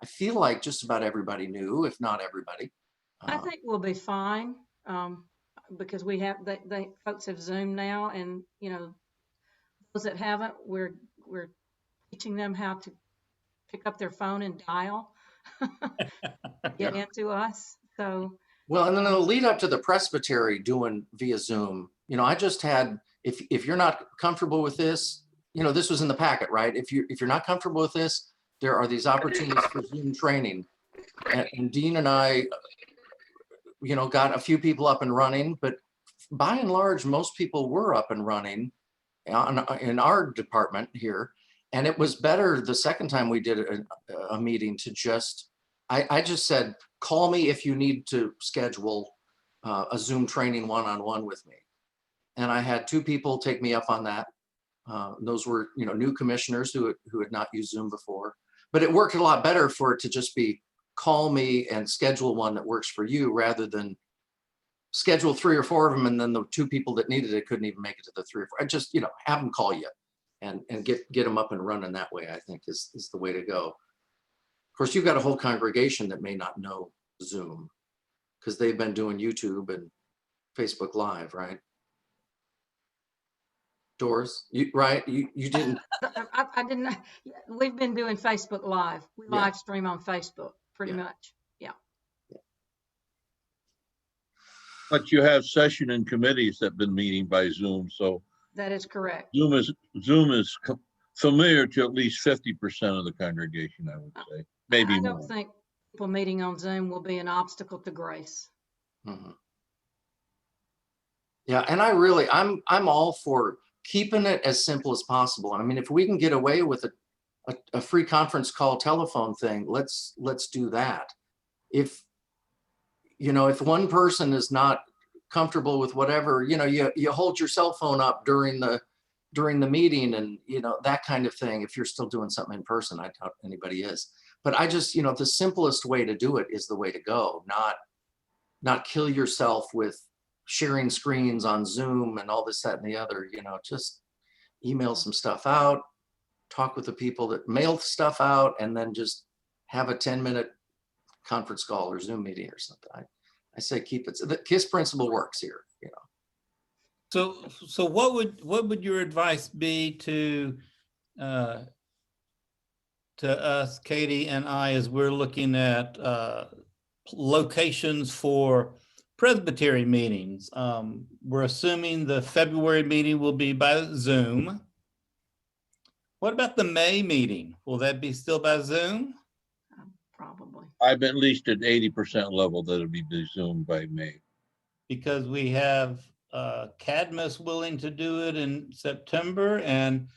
feel like just about everybody knew, if not everybody. I think we'll be fine, because we have the folks have Zoom now, and you know, those that haven't, we're teaching them how to pick up their phone and dial, get into us. So well, and then the lead up to the presbytery doing via Zoom, you know, I just had, if you're not comfortable with this, you know, this was in the packet, right? If you're not comfortable with this, there are these opportunities for Zoom training. And Dean and I, you know, got a few people up and running, but by and large, most people were up and running in our department here. And it was better the second time we did a meeting to just, I just said, call me if you need to schedule a Zoom training one-on-one with me. And I had 2 people take me up on that. Those were, you know, new commissioners who had not used Zoom before. But it worked a lot better for it to just be call me and schedule one that works for you, rather than schedule 3 or 4 of them, and then the 2 people that needed it couldn't even make it to the 3 or 4. I just, you know, have them call you and get them up and running that way, I think is the way to go. Of course, you've got a whole congregation that may not know Zoom because they've been doing YouTube and Facebook Live, right? Doris, right? You didn't. I didn't. We've been doing Facebook Live. We live stream on Facebook pretty much. Yeah. But you have session and committees that have been meeting by Zoom, so That is correct. Zoom is familiar to at least 50% of the congregation, I would say, maybe I more. don't think people meeting on Zoom will be an obstacle to grace. Mm-hmm. Yeah, and I'm all for keeping it as simple as possible. I mean, if we can get away with a free conference call telephone thing, let's do that. If, you know, if one person is not comfortable with whatever, you know, you hold your cell phone up during the meeting, and, you know, that kind of thing. If you're still doing something in person, I doubt anybody is. But I just, you know, the simplest way to do it is the way to go, not kill yourself with sharing screens on Zoom and all this, that, and the other. You know, just email some stuff out, talk with the people that mail stuff out, and then just have a 10-minute conference call or Zoom meeting or something. I say keep it. The KISS principle works here, you know. So what would your advice be to us, Katie and I, as we're looking at locations for presbytery meetings? We're assuming the February meeting will be by Zoom. What about the May meeting? Will that be still by Zoom? Probably. I'm at least at 80% level that it'll be Zoom by May. Because we have Cadmus willing to do it in September, and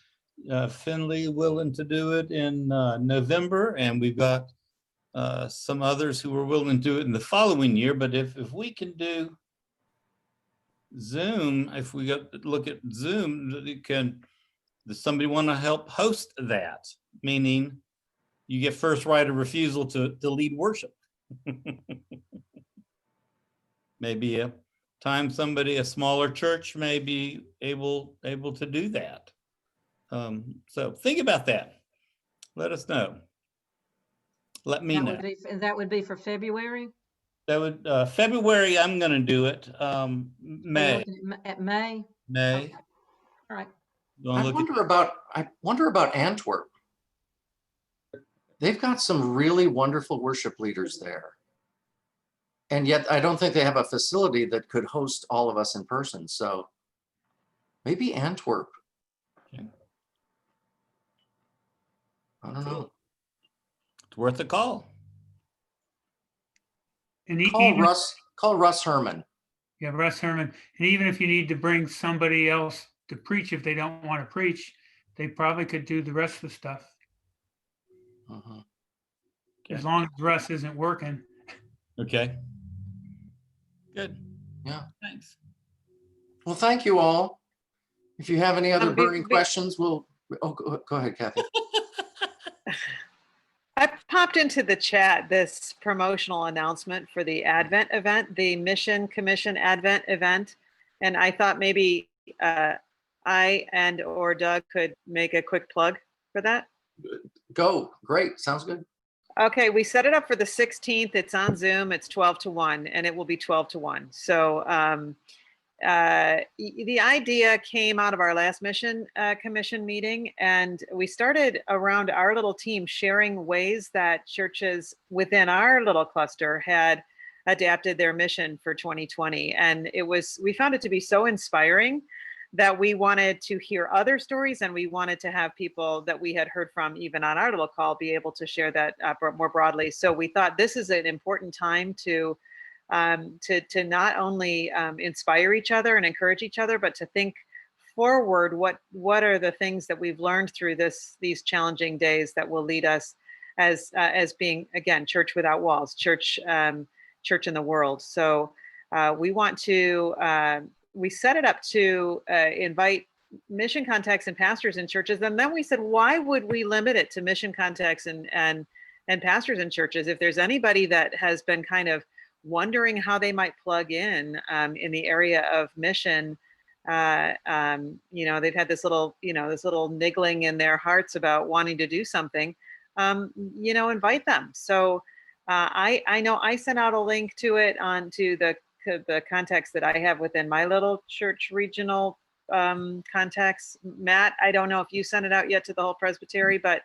Finley willing to do it in November, and we've got some others who are willing to do it in the following year. But if we can do Zoom, if we look at Zoom, does somebody want to help host that? Meaning you get first right of refusal to lead worship. Maybe a time a smaller church may be able to do that. So think about that. Let us know. Let me know. That would be for February? That would, February, I'm gonna do it. Are you May, looking at May? May. Okay. All right. You wanna I look at- wonder about Antwerp. They've got some really wonderful worship leaders there. And yet I don't think they have a facility that could host all of us in person. So maybe Antwerp. Okay. I don't know. It's worth a call. And Call Russ Herman. yeah, Russ Herman. And even if you need to bring somebody else to preach, if they don't want to preach, they probably could do the rest of the stuff. Mhm. As long as Russ isn't working. Okay. Good. Yeah. Thanks. Well, thank you all. If you have any other be- burning questions, go ahead, Kathy. I popped into the chat this promotional announcement for the Advent event, the Mission Commission Advent event. And I thought maybe I or Doug could make a quick plug for that. Go. Great. Sounds good. Okay, we set it up for the 16th. It's on Zoom. It's 12 to 1, and it will be 12 to 1. So the idea came out of our last mission commission meeting, and we started around our little team sharing ways that churches within our little cluster had adapted their mission for 2020. And we found it to be so inspiring that we wanted to hear other stories, and we wanted to have people that we had heard from even on our little call be able to share that more broadly. So we thought this is an important time to not only inspire each other and encourage each other, but to think forward. What are the things that we've learned through these challenging days that will lead us as being, again, church without walls, church in the world. So we want to we set it up to invite mission contacts and pastors in churches, and then we said, why would we limit it to mission contacts and pastors in churches? If there's anybody that has been kind of wondering how they might plug in the area of mission, they've had this little niggling in their hearts about wanting to do something, invite them. So I know I sent out a link to it onto the contacts that I have within my little church regional contacts. Matt, I don't know if you sent it out yet to the whole presbytery, but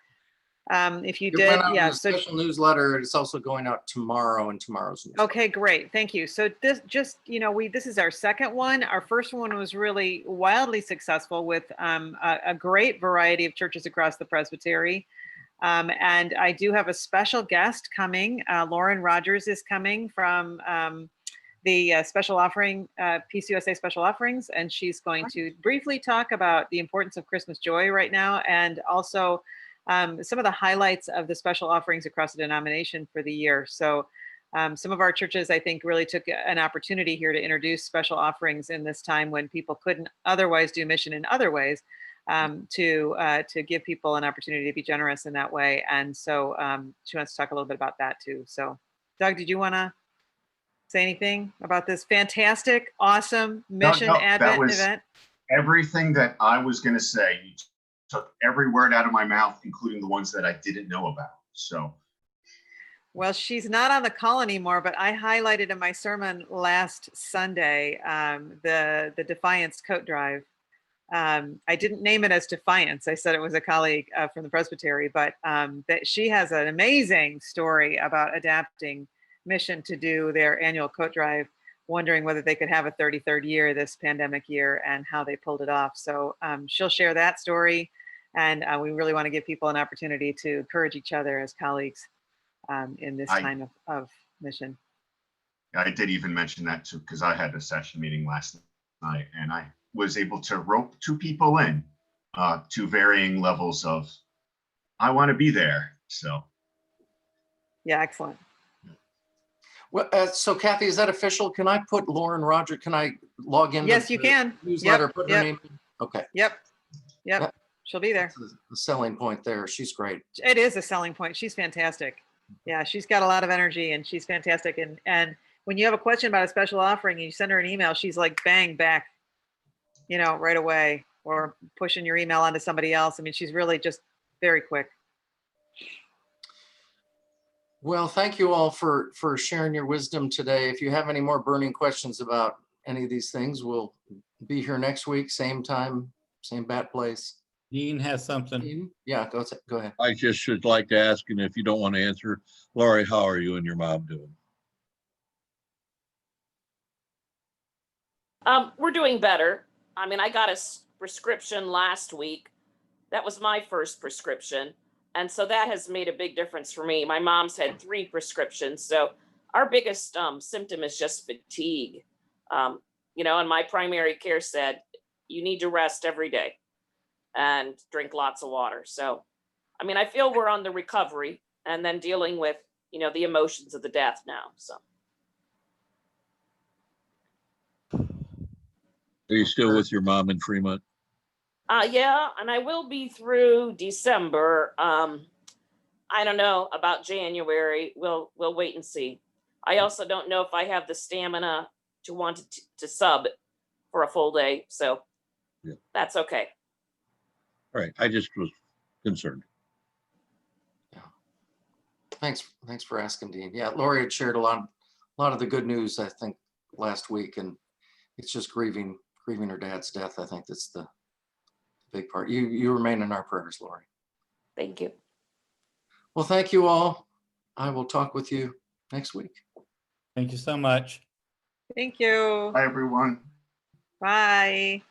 if you It did, went out in yeah. a So special newsletter. It's also going out tomorrow in tomorrow's newsletter. okay, great. Thank you. So this this is our second one. Our first one was really wildly successful with a great variety of churches across the presbytery. And I do have a special guest coming. Lauren Rogers is coming from the special offering, PCUSA special offerings, and she's going to briefly talk about the importance of Christmas joy right now, and also some of the highlights of the special offerings across the denomination for the year. So some of our churches, I think, really took an opportunity here to introduce special offerings in this time when people couldn't otherwise do mission in other ways, to give people an opportunity to be generous in that way. And so she wants to talk a little bit about that too. So Doug, did you want to say anything about this fantastic, awesome mission Advent event? Everything that I was going to say. You took every word out of my mouth, including the ones that I didn't know about. So, well, she's not on the call anymore, but I highlighted in my sermon last Sunday the Defiance Coat Drive. I didn't name it as Defiance. I said it was a colleague from the presbytery, but that she has an amazing story about adapting mission to do their annual coat drive, wondering whether they could have a 33rd year this pandemic year and how they pulled it off. So she'll share that story, and we really want to give people an opportunity to encourage each other as colleagues in this time of mission. I did even mention that too, because I had a session meeting last night, and I was able to rope 2 people in to varying levels of, I want to be there. So yeah, excellent. Well, so Kathy, is that official? Can I put Lauren Roger? Can I log in? Yes, you can. Newsletter. Yep, put her name in? Okay. Yep. She'll be there. That's the selling point there. She's great. It is a selling point. She's fantastic. Yeah, she's got a lot of energy and she's fantastic. And when you have a question about a special offering and you send her an email, she's like bang back, right away, or pushing your email onto somebody else. I mean, she's really just very quick. Well, thank you all for sharing your wisdom today. If you have any more burning questions about any of these things, we'll be here next week, same time, same bat place. Dean has something. Yeah, go ahead. I just should like to ask, and if you don't want to answer, Laurie, how are you and your mom doing? We're doing better. I mean, I got a prescription last week. That was my first prescription. And so that has made a big difference for me. My mom's had 3 prescriptions. So our biggest symptom is just fatigue. And my primary care said, you need to rest every day and drink lots of water. So, I mean, I feel we're on the recovery and then dealing with, the emotions of the death now. So. Are you still with your mom in Fremont? Yeah, and I will be through December. I don't know about January. We'll wait and see. I also don't know if I have the stamina to want to sub for a full day. So Yeah. That's okay. All right, I just was concerned. Thanks for asking, Dean. Yeah, Lori had shared a lot of the good news, I think, last week, and it's just grieving her dad's death. I think that's the big part. You remain in our prayers, Lori. Thank you. Well, thank you all. I will talk with you next week. Thank you so much. Thank you. Bye, everyone. Bye.